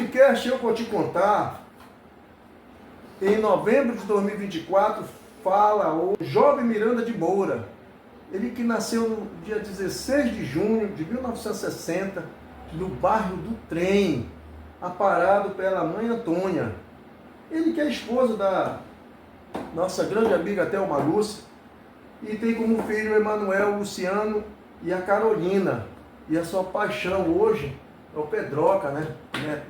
podcast Eu Vou Te Contar, em novembro de 2024, fala o jovem Miranda de Moura. Ele que nasceu no dia 16 de junho de 1960, no bairro do Trem, aparado pela mãe Antônia. Ele que é esposo da nossa grande amiga Thelma Lúcia, e tem como filho Emanuel, Luciano e a Carolina. E a sua paixão hoje é o Pedroca, né?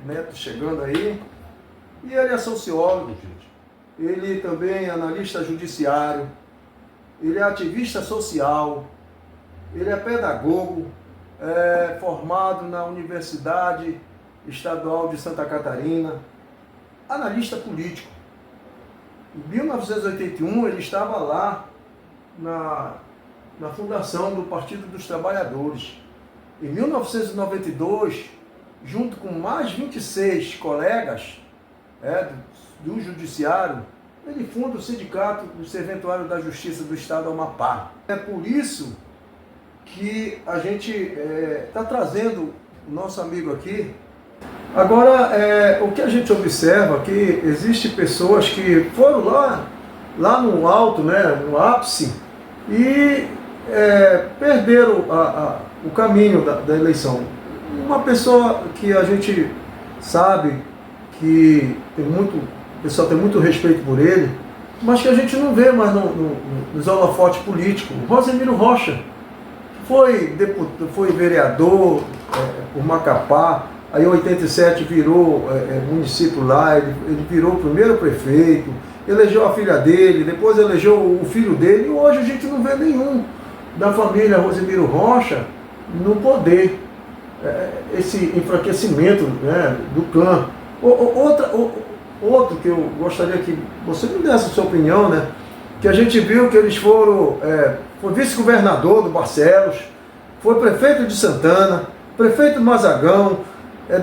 Neto chegando aí. E ele é sociólogo, gente. Ele também é analista judiciário. Ele é ativista social. Ele é pedagogo, formado na Universidade Estadual de Santa Catarina. Analista político. Em 1981 ele estava lá na fundação do Partido dos Trabalhadores. Em 1992, junto com mais 26 colegas do Judiciário, ele funda o Sindicato do Serventuário da Justiça do Estado do Amapá. É por isso que a gente está trazendo o nosso amigo aqui. Agora, o que a gente observa é que existem pessoas que foram lá no alto, né, no ápice, e perderam o caminho da eleição. Uma pessoa que a gente sabe que o pessoal tem muito respeito por ele, mas que a gente não vê mais nos holofotes políticos. Rosemiro Rocha foi vereador por Macapá, aí em 87 virou município lá, ele virou o primeiro prefeito, elegeu a filha dele, depois elegeu o filho dele, e hoje a gente não vê nenhum da família Rosemiro Rocha no poder. Esse enfraquecimento, né, do clã. Outro que eu gostaria que você me desse a sua opinião, né, que a gente viu que eles foi vice-governador do Barcelos, foi prefeito de Santana, prefeito de Mazagão,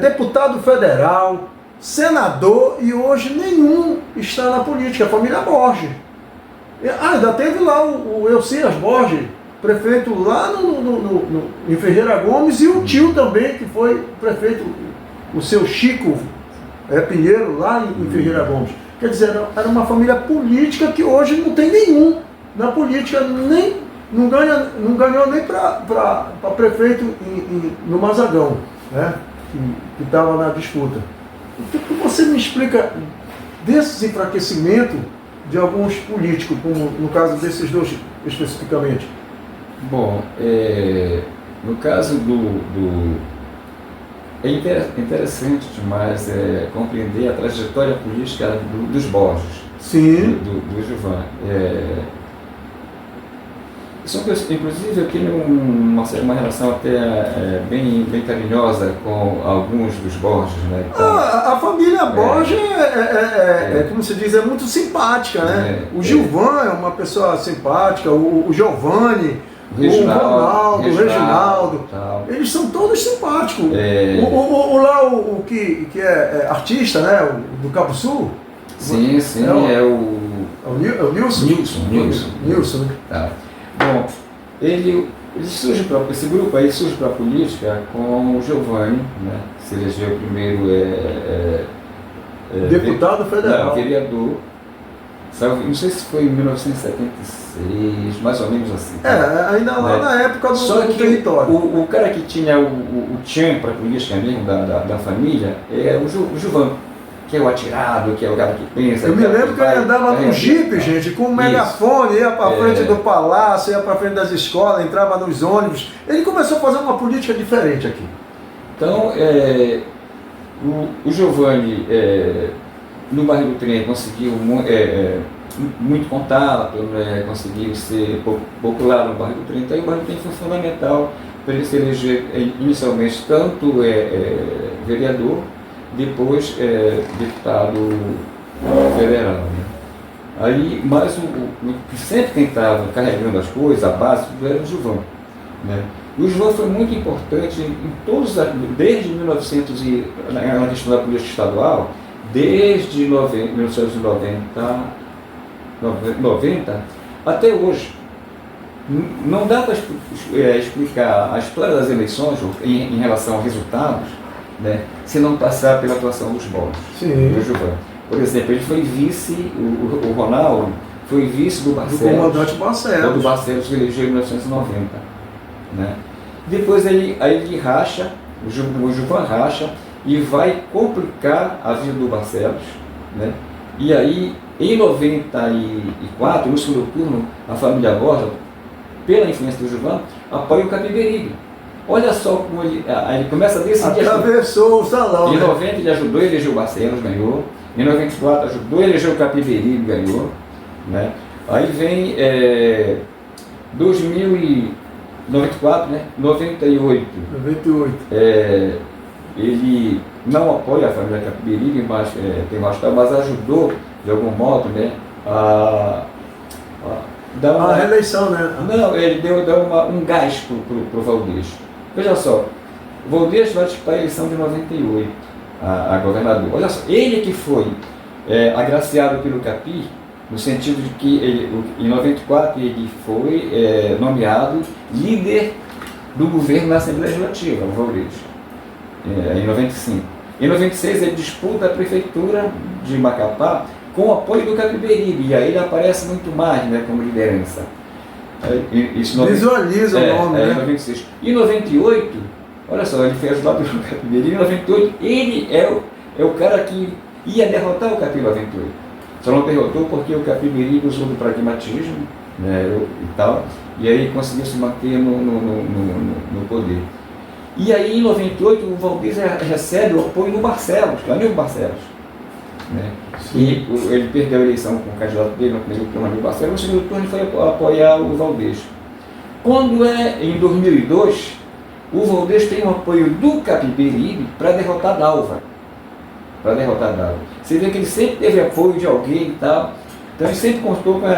deputado federal, senador, e hoje nenhum está na política, a família Borges. Ainda teve lá o Elcias Borges, prefeito lá em Ferreira Gomes, e o tio também, que foi prefeito, o seu Chico Pinheiro, lá em Ferreira Gomes. Quer dizer, era uma família política que hoje não tem nenhum na política, não ganhou nem para prefeito no Mazagão, né, que estava na disputa. O que você me explica desses enfraquecimentos de alguns políticos, como no caso desses dois especificamente? Bom, no caso é interessante demais compreender a trajetória política dos Borges. Sim. Do Gilvan. Inclusive, eu tenho uma relação até bem carinhosa com alguns dos Borges, né? Então, a família Borges como se diz, é muito simpática, né? O Gilvan é uma pessoa simpática, o Giovanni, o Ronaldo, o Reginaldo, eles são todos simpáticos. O que é artista, né? Do Cabo Sul? Sim, é o Nilson. Nilson, né? Tá. Bom, esse grupo aí surge para a política com o Giovanni, né? Se elegeu primeiro deputado federal. Vereador. Não sei se foi em 1976, mais ou menos assim. Ainda lá na época do território. O cara que tinha o tchan para a política mesmo, da família, é o Gilvan, que é o atirado, que é o cara que pensa. Eu me lembro que ele andava num jipe, gente, com um megafone, ia para frente do palácio, ia para frente das escolas, entrava nos ônibus. Ele começou a fazer uma política diferente aqui. Então, o Giovanni, no bairro do Trem, conseguiu muito contato, conseguiu ser popular no bairro do Trem. Então, o bairro do Trem foi fundamental para ele se eleger inicialmente tanto vereador, depois deputado federal, né? Aí, mas sempre quem estava carregando as coisas, a base, tudo era o Gilvan, né? E o Gilvan foi muito importante em todos, desde 1900 na questão da política estadual, desde 1990 até hoje. Não dá para explicar a história das eleições em relação a resultados né, se não passar pela atuação dos bons, do Gilvan. Por exemplo, ele foi vice, o Ronaldo foi vice do Barcelos. Do comandante Barcelos. Do Barcelos, que elegeu em 1990. Né? Depois ele racha, o Gilvan racha, e vai complicar a vida do Barcelos. Né? E aí, em 94, no segundo turno, a família Borja, pela influência do Gilvan, apoia o Capiberibe. Olha só como ele começa a decidir. Atravessou o salão. Em 90 ele ajudou a eleger o Barcelos, ganhou. Em 94 ajudou a eleger o Capiberibe, ganhou. Né? Aí vem 2094, né? 98. Ele não apoia a família Capiberibe, mas mas ajudou de algum modo, né, a dar uma reeleição, né? Não, ele deu um gás pro Valdez. Veja só, o Valdez vai disputar a eleição de 98, a governador. Olha só, ele que foi agraciado pelo Capi, no sentido de que em 94 ele foi nomeado líder do governo na Assembleia Legislativa, o Valdez, em 95. Em 96 ele disputa a prefeitura de Macapá com o apoio do Capiberibe, e aí ele aparece muito mais, né, como liderança. Visualiza o nome, né? Em 96. Em 98, olha só, ele foi ajudado pelo Capiberibe. Em 98, ele é o cara que ia derrotar o Capi em 98. Só não derrotou porque o Capiberibe usou do pragmatismo, né, e tal, e aí conseguiu se manter no poder. E aí, em 98, o Valdez recebe o apoio do Barcelos, do amigo Barcelos. Né? E ele perdeu a eleição com o candidato dele no primeiro turno, amigo Barcelos, no segundo turno ele foi apoiar o Valdez. Quando em 2002, o Valdez tem o apoio do Capiberibe para derrotar Dalva. Você vê que ele sempre teve apoio de alguém e tal. Então ele sempre contou com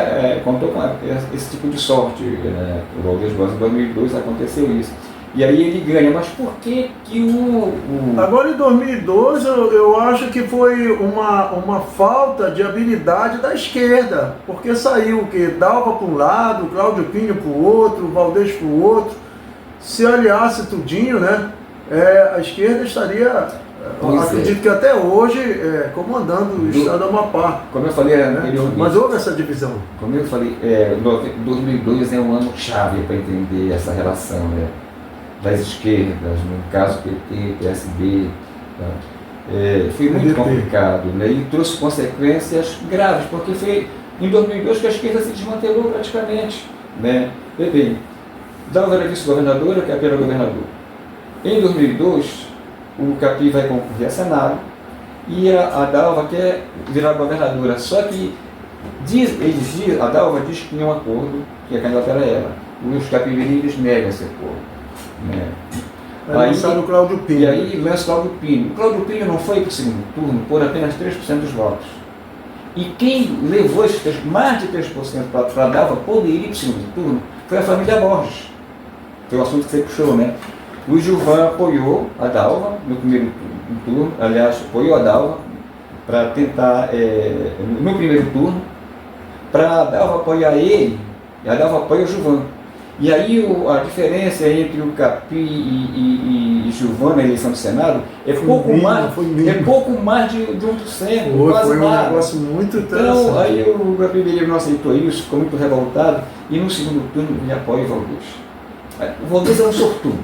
esse tipo de sorte. O Valdez Góes, em 2002 aconteceu isso. E aí ele ganha, mas por que Agora em 2002 eu acho que foi uma falta de habilidade da esquerda, porque saiu o que? Dalva para um lado, Cláudio Pinho para o outro, Valdez para o outro. Se aliasse tudinho, né? A esquerda estaria, acredito que até hoje, comandando o estado do Amapá. Como eu falei anteriormente. Mas houve essa divisão. Como eu falei, 2002 é um ano chave para entender essa relação, né, das esquerdas, no caso PT, PSB, tá? Foi muito complicado, né? E trouxe consequências graves, porque foi em 2002 que a esquerda se desmantelou praticamente, né? Bem, Dalva era vice-governadora, Capi era governador. Em 2002, o Capi vai concorrer a Senado e a Dalva quer virar governadora, só que a Dalva diz que tinha um acordo, que a candidata era ela. Os Capiberibes negam esse acordo. Aí lançaram o Cláudio Pinho. E aí lança o Cláudio Pinho. O Cláudio Pinho não foi para o segundo turno por apenas 3% dos votos. E quem levou esses mais de 3% para a Dalva poder ir para o segundo turno foi a família Borges. Foi o assunto que você puxou, né? O Gilvan apoiou a Dalva no primeiro turno, aliás, apoiou a Dalva para tentar, no primeiro turno, para a Dalva apoiar ele, e a Dalva apoia o Gilvan. E aí a diferença entre o Capi e Gilvan na eleição do Senado é pouco mais de 1%, quase foi nada. Um negócio muito interessante. Então aí o Capiberibe não aceitou isso, ficou muito revoltado, e no segundo turno ele apoia o Valdez. O Valdez é um sortudo,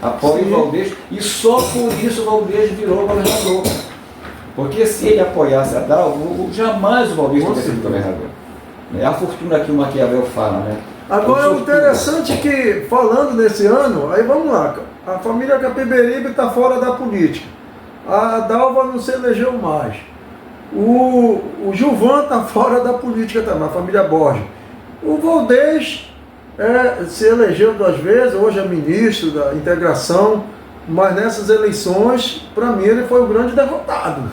apoia o Valdez, e só por isso o Valdez virou governador. Porque se ele apoiasse a Dalva, jamais o Valdez teria sido governador. É a fortuna que o Maquiavel fala, né? Agora, o interessante é que, falando nesse ano, aí vamos lá, a família Capiberibe está fora da política, a Dalva não se elegeu mais, o Gilvan está fora da política também, a família Borges, o Valdez se elegeu 2 vezes, hoje é ministro da integração, mas nessas eleições, para mim, ele foi o grande derrotado,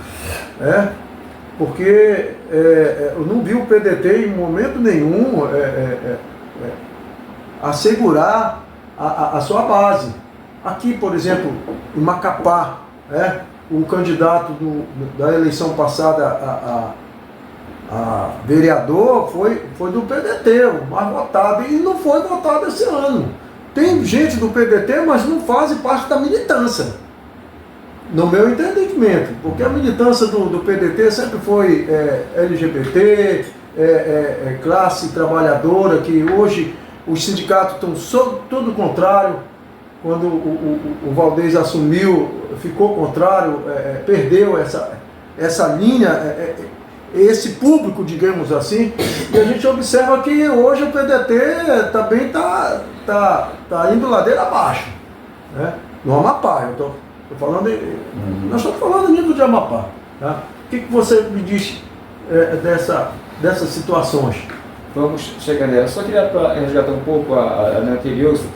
porque eu não vi o PDT em momento nenhum assegurar a sua base. Aqui, por exemplo, em Macapá, o candidato da eleição passada a vereador foi do PDT, o mais votado, e não foi votado esse ano. Tem gente do PDT, mas não fazem parte da militância. no meu entendimento, porque a militância do PDT sempre foi LGBT, classe trabalhadora, que hoje os sindicatos estão tudo contrário. Quando o Valdez assumiu, ficou contrário, perdeu essa linha, esse público, digamos assim, e a gente observa que hoje o PDT também tá indo ladeira abaixo, né? No Amapá, eu tô falando, nós estamos falando a nível de Amapá, tá? O que você me diz dessas situações? Vamos chegar nela. Só queria resgatar um pouco a anterior, você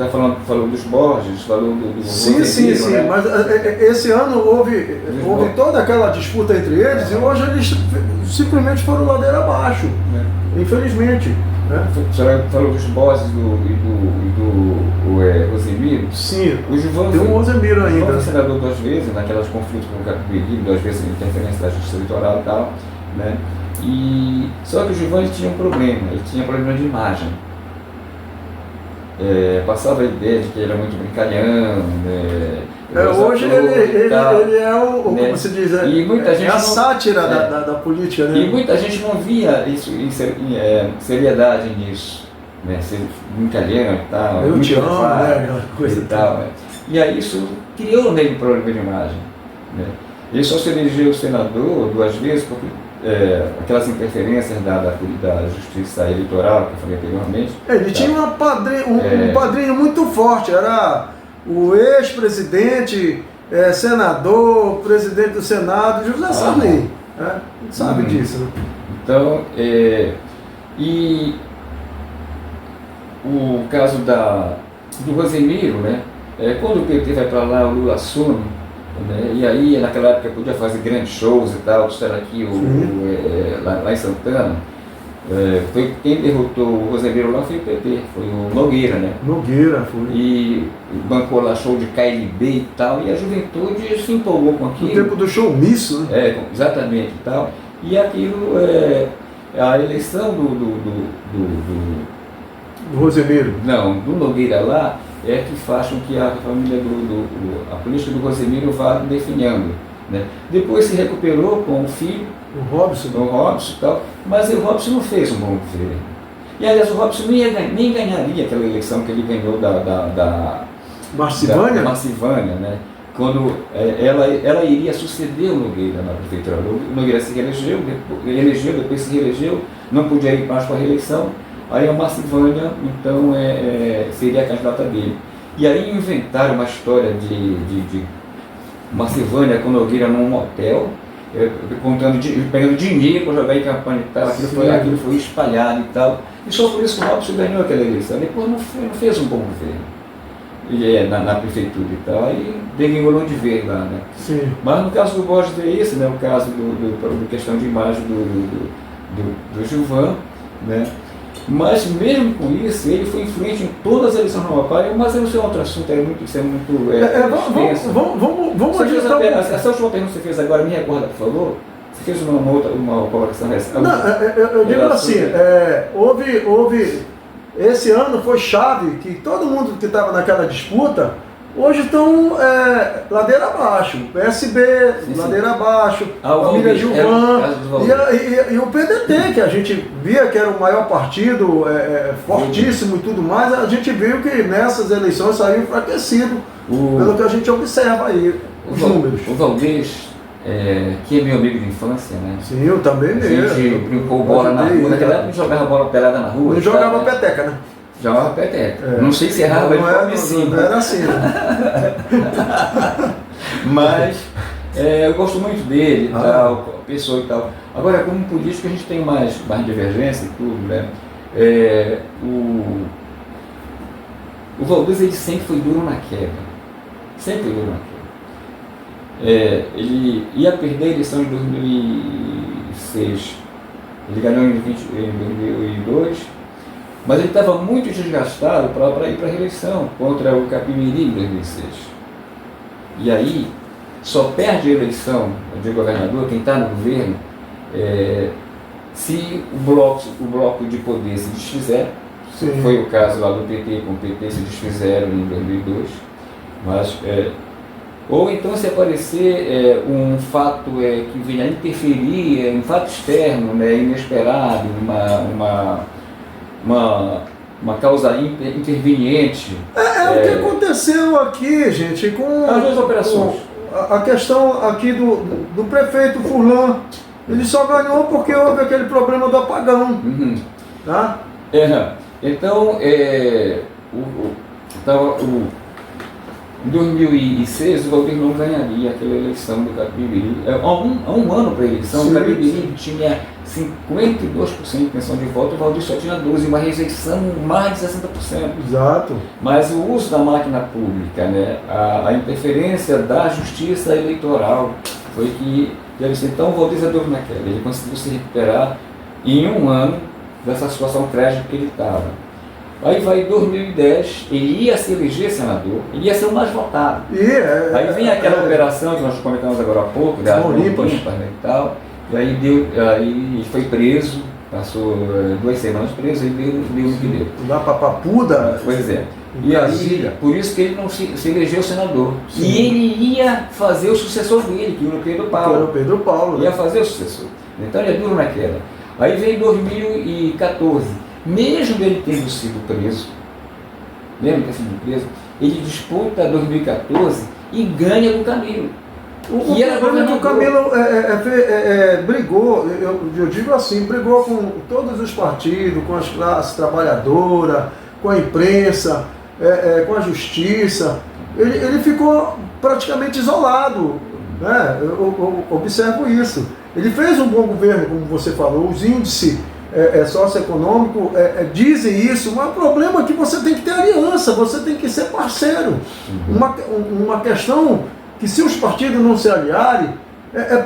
falou dos Borges, falou do Sim, né? Mas esse ano houve toda aquela disputa entre eles, e hoje eles simplesmente foram ladeira abaixo, infelizmente. Né? Você falou dos Borges e do Rosemiro? Sim, o Gilvan tem um Rosemiro ainda. Foi senador 2 vezes, naquelas conflitos com o Capibiri, 2 vezes em interferência da Justiça Eleitoral e tal, né? Só que o Gilvan tinha um problema, ele tinha problema de imagem. Passava a ideia de que ele era muito brincalhão, né? Hoje ele é o, né? como se diz, e muita gente a sátira da política, né? E muita gente não via isso, seriedade nisso, né? Ser brincalhão e tal. Eu te amo, né? Coisa e tal, né? E aí isso criou nele um problema de imagem, né? Ele só se elegeu senador 2 vezes porque aquelas interferências da Justiça Eleitoral que eu falei anteriormente. Ele tinha um padrinho muito forte, era o ex-presidente, senador, presidente do Senado, José Sarney. A gente sabe disso, né? Então, e o caso do Rosemiro, né? Quando o PT vai para lá, o Lula assume, né? E aí naquela época podia fazer grandes shows e tal, estar aqui lá em Santana. Foi quem derrotou o Rosemiro lá foi o PT, foi o Nogueira, né? Nogueira, foi. E bancou lá show de KLB e tal, e a juventude se empolgou com aquilo. No tempo do showmício, né? Exatamente e tal. E aquilo, a eleição do Rosemiro. Não, do Nogueira lá, que faz com que a família a política do Rosemiro vá definhando, né? Depois se recuperou com o filho, o Robson e tal, mas o Robson não fez um bom governo. E aliás, o Robson nem ganharia aquela eleição que ele ganhou da Marcivânia, né? Quando ela iria suceder o Nogueira na prefeitura. O Nogueira se reelegeu, depois se reelegeu, não podia ir mais para a reeleição. Aí a Marcivânia, então, seria a candidata dele. E aí inventaram uma história de Marcivânia com Nogueira num motel, pegando dinheiro para jogar em campanha e tal, aquilo foi espalhado e tal. E só por isso que o Robson ganhou aquela eleição. Depois não fez um bom governo na prefeitura e tal, aí degringolou de vez lá, né? Sim. Mas no caso do Borges é esse, né? O caso do questão de imagem do Gilvan, né? Mas mesmo com isso, ele foi influente em todas as eleições no Amapá, mas isso é outro assunto, isso é muito extenso. Vamos adiantar. Essa última pergunta que você fez agora, me recorda, por favor? Você fez uma colocação nessa? Não, eu digo assim, houve, esse ano foi chave, que todo mundo que estava naquela disputa, hoje estão ladeira abaixo, PSB, ladeira abaixo, família Gilvan, e o PDT, que a gente via que era o maior partido, fortíssimo e tudo mais, a gente viu que nessas eleições saiu enfraquecido, pelo que a gente observa aí, os números. O Valdez, que é meu amigo de infância, né? Sim, eu também mesmo. A gente brincou bola na rua, naquela época a gente jogava bola pelada na rua. Não jogava peteca, né? Jogava peteca. Não sei se errava, não era assim. Né? Mas eu gosto muito dele, tal, pessoa e tal. Agora, como político, a gente tem mais divergência e tudo, né? O Valdez, ele sempre foi duro na queda. Sempre foi duro na queda. Ele ia perder a eleição de 2006. Ele ganhou em 2002. Mas ele estava muito desgastado para ir para a reeleição contra o Capibiri em 2006. E aí, só perde a eleição de governador, quem está no governo, se o bloco de poder se desfizer. Sim. Foi o caso lá do PT, com o PT se desfizeram em 2002. Mas Ou então se aparecer um fato que venha a interferir, um fato externo, né, inesperado, uma causa interveniente. O que aconteceu aqui, gente, com as duas operações. A questão aqui do prefeito Furlan. Ele só ganhou porque houve aquele problema do apagão. Uhum. Tá? Então, em 2006, o Valdir não ganharia aquela eleição do Cabibiri. Há um ano para a eleição, o Cabibiri tinha 52% de intenção de voto, o Valdir só tinha 12%, uma rejeição mais de 60%. Exato. Mas o uso da máquina pública, né, a interferência da justiça eleitoral foi que deve ser tão valorizador naquela. Ele conseguiu se recuperar em um ano dessa situação trágica que ele estava. Aí vai em 2010, ele ia se eleger senador, ele ia ser o mais votado. Aí vem aquela operação que nós comentamos agora há pouco, da Limpas, né, e tal, e aí ele foi preso, passou 2 semanas preso e deu no que deu. Lá para Papuda? Pois é. E aí, por isso que ele não se elegeu senador. Sim. E ele ia fazer o sucessor dele, que era o Pedro Paulo. Que era o Pedro Paulo. Ia fazer o sucessor. Então ele é duro naquela. Aí vem 2014. Mesmo ele tendo sido preso, ele disputa 2014 e ganha do Camilo. O problema é que o Camilo brigou, eu digo assim, brigou com todos os partidos, com as classes trabalhadoras, com a imprensa, com a justiça. Ele ficou praticamente isolado, né? Eu observo isso. Ele fez um bom governo, como você falou, os índices socioeconômicos dizem isso, mas o problema é que você tem que ter aliança, você tem que ser parceiro. Uma questão que se os partidos não se aliarem,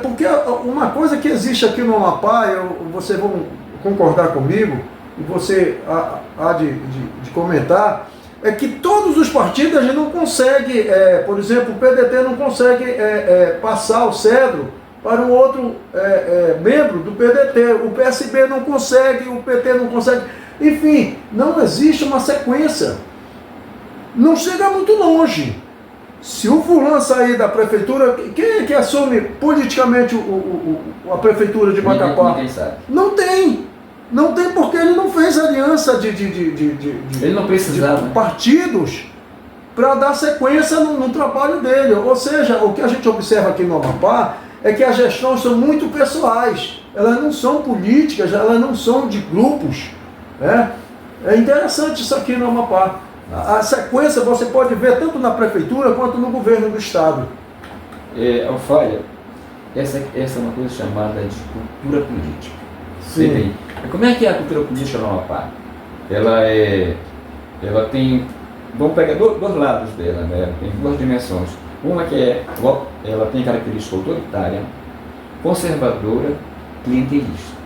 porque uma coisa que existe aqui no Amapá, vocês vão concordar comigo, e você há de comentar, é que todos os partidos a gente não consegue, por exemplo, o PDT não consegue passar o cedro para um outro membro do PDT, o PSB não consegue, o PT não consegue, enfim, não existe uma sequência, não chega muito longe. Se o fulano sair da prefeitura, quem é que assume politicamente a prefeitura de Macapá? Ninguém sabe. Não tem. Não tem porque ele não fez aliança de ele não precisava, de partidos para dar sequência no trabalho dele. Ou seja, o que a gente observa aqui no Amapá é que as gestões são muito pessoais. Elas não são políticas, elas não são de grupos. É interessante isso aqui no Amapá. A sequência você pode ver tanto na prefeitura quanto no governo do estado. Alfaia, essa é uma coisa chamada de cultura política. Sim. Como é que é a cultura política no Amapá? Ela tem, vamos pegar dois lados dela, né? Tem duas dimensões. Uma que ela tem característica autoritária, conservadora, clientelista.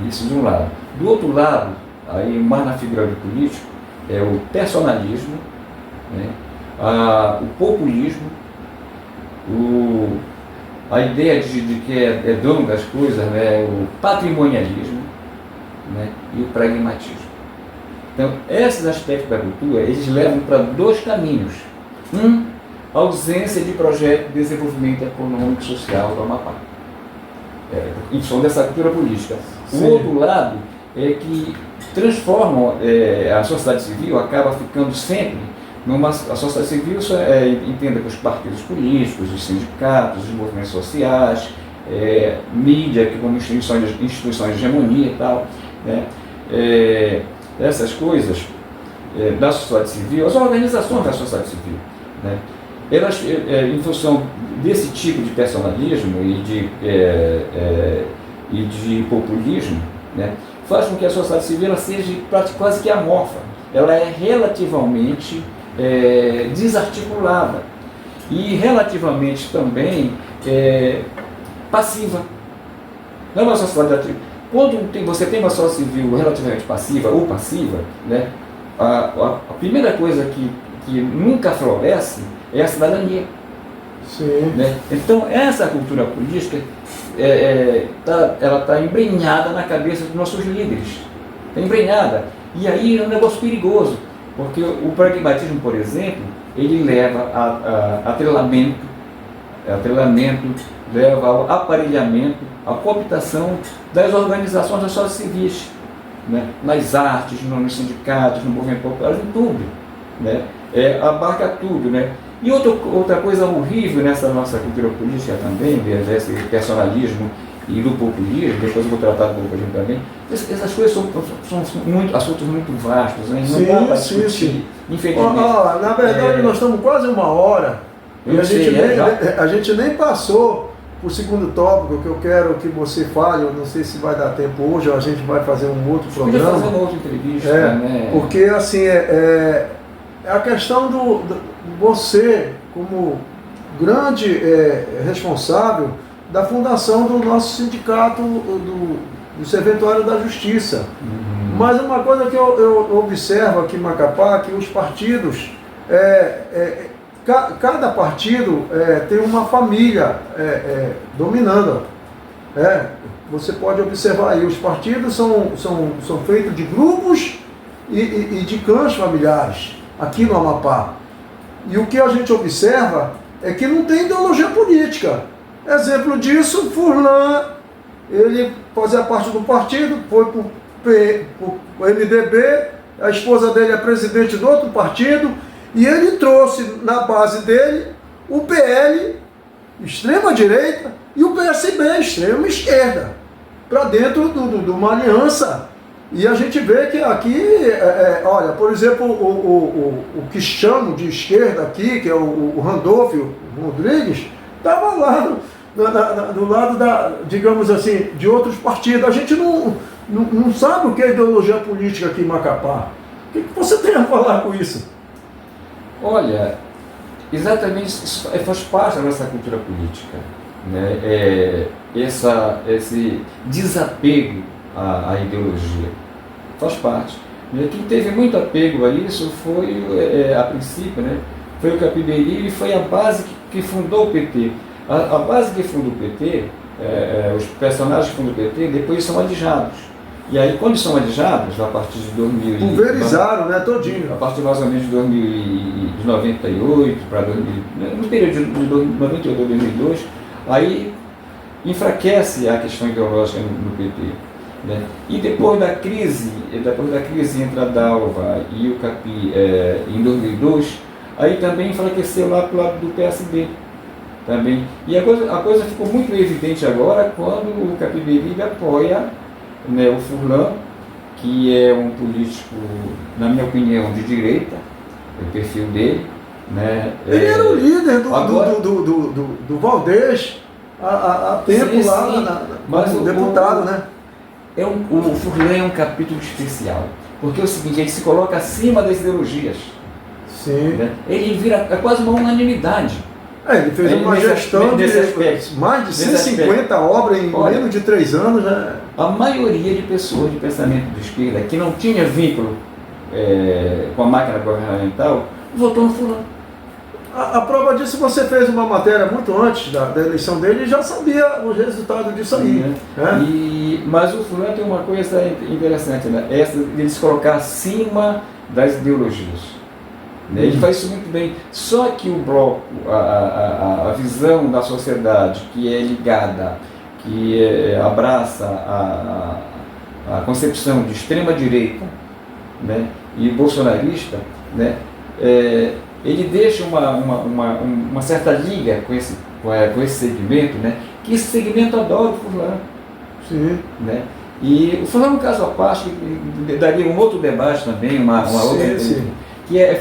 Isso de um lado. Do outro lado, aí mais na figura do político, é o personalismo, né? O populismo, a ideia de que é dono das coisas, né? O patrimonialismo, né? E o pragmatismo. Então, esses aspectos da cultura, eles levam para dois caminhos. A ausência de projeto de desenvolvimento econômico e social do Amapá, em função dessa cultura política. O outro lado é que transformam a sociedade civil, acaba ficando sempre a sociedade civil, entenda que os partidos políticos, os sindicatos, os movimentos sociais, mídia, que como instituições de hegemonia e tal, né? Essas coisas da sociedade civil, as organizações da sociedade civil, né? Elas, em função desse tipo de personalismo e de populismo, né, faz com que a sociedade civil ela seja quase que amorfa. Ela é relativamente desarticulada e relativamente também passiva. Não é uma sociedade ativa. Quando você tem uma sociedade civil relativamente passiva ou passiva, né, a primeira coisa que nunca floresce é a cidadania. Sim. Né? Então, essa cultura política ela está embrenhada na cabeça dos nossos líderes. Está embrenhada. E aí é um negócio perigoso, porque o pragmatismo, por exemplo, ele leva a atrelamento, leva ao aparelhamento, à cooptação das organizações das sociedades civis, né? Nas artes, nos sindicatos, no movimento popular, em tudo, né? Abarca tudo, né? E outra coisa horrível nessa nossa cultura política também, desse personalismo e do populismo, depois eu vou tratar do populismo também, essas coisas são assuntos muito vastos, né? Não dá para discutir, infelizmente. Na verdade, nós estamos quase uma hora, e a gente nem passou para o segundo tópico, que eu quero que você fale. Eu não sei se vai dar tempo hoje, ou a gente vai fazer um outro programa. Podia fazer uma outra entrevista, né? Porque, assim, é a questão do você, como grande responsável da fundação do nosso sindicato, do Serventuário da Justiça. Mas uma coisa que eu observo aqui em Macapá, que os partidos, cada partido tem uma família dominando. Você pode observar aí, os partidos são feitos de grupos e de clãs familiares, aqui no Amapá. E o que a gente observa é que não tem ideologia política. Exemplo disso, Furlan, ele fazia parte do partido, foi para o MDB, a esposa dele é presidente do outro partido, e ele trouxe na base dele o PL, extrema direita, e o PSB, extrema esquerda, para dentro de uma aliança. E a gente vê que aqui, olha, por exemplo, o que chamam de esquerda aqui, que é o Randolfo Rodrigues, estava lá do lado, digamos assim, de outros partidos. A gente não sabe o que é ideologia política aqui em Macapá. O que você tem a falar com isso? Olha, exatamente isso faz parte da nossa cultura política, né? Esse desapego à ideologia faz parte. Quem teve muito apego a isso foi, a princípio, né? Foi o Capiberibe e foi a base que fundou o PT. A base que fundou o PT, os personagens que fundam o PT, depois são alijados. E aí, quando são alijados, a partir de 2000... Pulverizaram, né? Todinho. A partir mais ou menos de 98 para 2000, no período de 98 a 2002, aí enfraquece a questão ideológica no PT. Né? E depois da crise entre a Dalva e o Capi em 2002, aí também enfraqueceu lá para o lado do PSB. Também. E a coisa ficou muito evidente agora quando o Capiberibe apoia, né, o Furlan, que é um político, na minha opinião, de direita, o perfil dele. Né? Ele era o líder do Valdez há tempo, sim, lá, mas como deputado, né? O Furlan é um capítulo especial, porque é o seguinte, ele se coloca acima das ideologias. Sim. Né? Ele vira quase uma unanimidade. Ele fez uma gestão de mais de 150 obras em menos de 3 anos. Né? A maioria de pessoas de pensamento de esquerda que não tinha vínculo com a máquina governamental votou no Furlan. A prova disso, você fez uma matéria muito antes da eleição dele e já sabia o resultado disso aí. Né? Mas o Furlan tem uma coisa interessante, né? Essa de se colocar acima das ideologias. Ele faz isso muito bem, só que o bloco, a visão da sociedade que é ligada, que abraça a concepção de extrema-direita, né, e bolsonarista, né, ele deixa uma certa liga com esse segmento, né, que esse segmento adora o Furlan. Sim. Né? E o Furlan é um caso à parte, que daria um outro debate também, uma outra... Sim. Que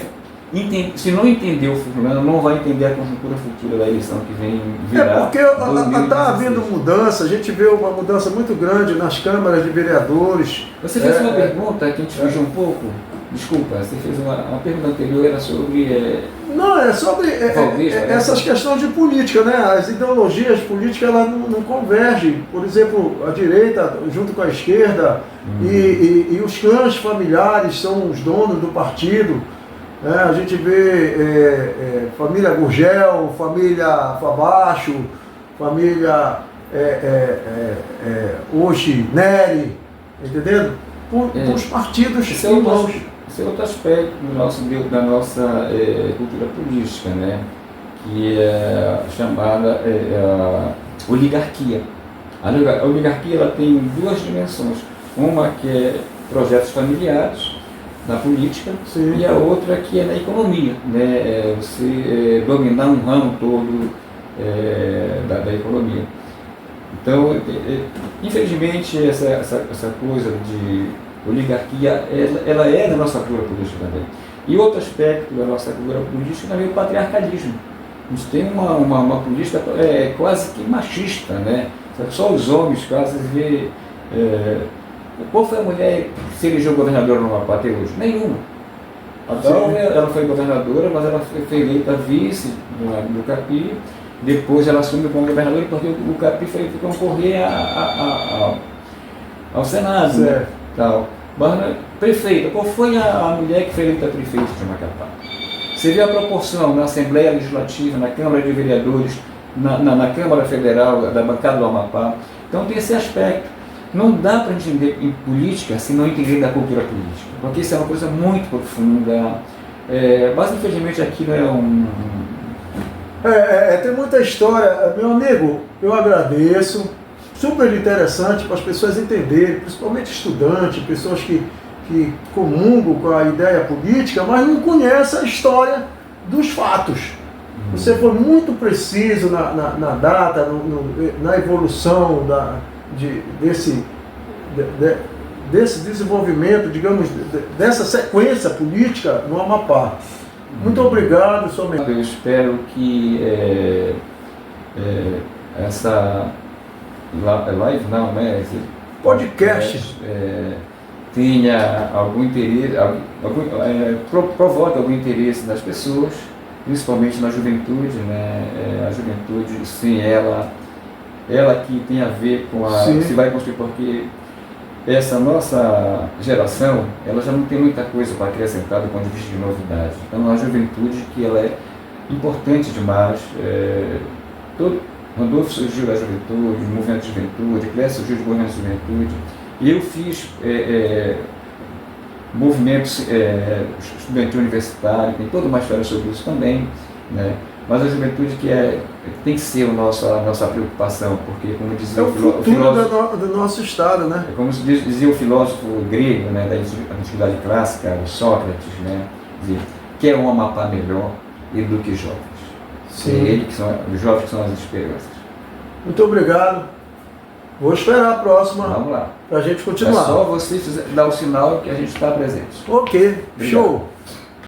se não entender o Furlan, não vai entender a conjuntura futura da eleição que vem virar. Porque está havendo mudança, a gente vê uma mudança muito grande nas câmaras de vereadores. Você fez uma pergunta que a gente fugiu um pouco. Desculpa, você fez uma pergunta anterior, era sobre... Não, é sobre essas questões de política, né? As ideologias políticas elas não convergem. Por exemplo, a direita junto com a esquerda e os clãs familiares são os donos do partido. A gente vê família Gurgel, família Fabacho, família Oxi, Neri, entendendo? Por os partidos irmãos. Isso Esse é outro aspecto da nossa cultura política, né? Que é chamada a oligarquia. A oligarquia ela tem duas dimensões. Uma que é projetos familiares na política. Sim. E a outra que é na economia, né? Você dominar um ramo todo da economia. Então, infelizmente, essa coisa de oligarquia, ela é da nossa cultura política também. E outro aspecto da nossa cultura política também é o patriarcalismo. A gente tem uma política quase que machista, né? Só os homens quase vê... qual foi a mulher que se elegeu governadora no Amapá até hoje? Nenhuma. A Dalva, ela foi governadora, mas ela foi eleita vice do Capi. Depois ela assumiu como governadora porque o Capi foi concorrer ao Senado. Né? Tal. Mas, prefeita, qual foi a mulher que foi eleita prefeita de Macapá? Você vê a proporção na Assembleia Legislativa, na Câmara de Vereadores, na Câmara Federal, da bancada do Amapá. Então tem esse aspecto. Não dá para entender em política se não entender da cultura política, porque isso é uma coisa muito profunda. Mas infelizmente aqui não é tem muita história. Meu amigo, eu agradeço. Super interessante para as pessoas entenderem, principalmente estudantes, pessoas que comungam com a ideia política, mas não conhecem a história dos fatos. Você foi muito preciso na data, na evolução desse desenvolvimento, digamos, dessa sequência política no Amapá. Muito obrigado, somente. Eu espero que essa live não, né? Esse podcast tenha algum interesse, provoque algum interesse das pessoas, principalmente na juventude, né? A juventude, sim, ela que tem a ver com se vai construir, porque essa nossa geração, ela já não tem muita coisa para acrescentar do ponto de vista de novidade. Então a juventude que ela é importante demais. Randolfo surgiu da juventude, o movimento de juventude, Clécio surgiu do movimento de juventude. E eu fiz movimentos estudantil universitário, tem toda uma história sobre isso também, né? Mas a juventude tem que ser a nossa preocupação, porque, como dizia o filósofo do nosso estado, né? Como dizia o filósofo grego, né, da antiguidade clássica, o Sócrates, né? Dizia, quer um Amapá melhor do que jovens. Sim. É ele que são os jovens que são as esperanças. Muito obrigado. Vou esperar a próxima. Vamos lá. Para a gente continuar. É só você dar o sinal que a gente está presente. Ok, obrigado. Show.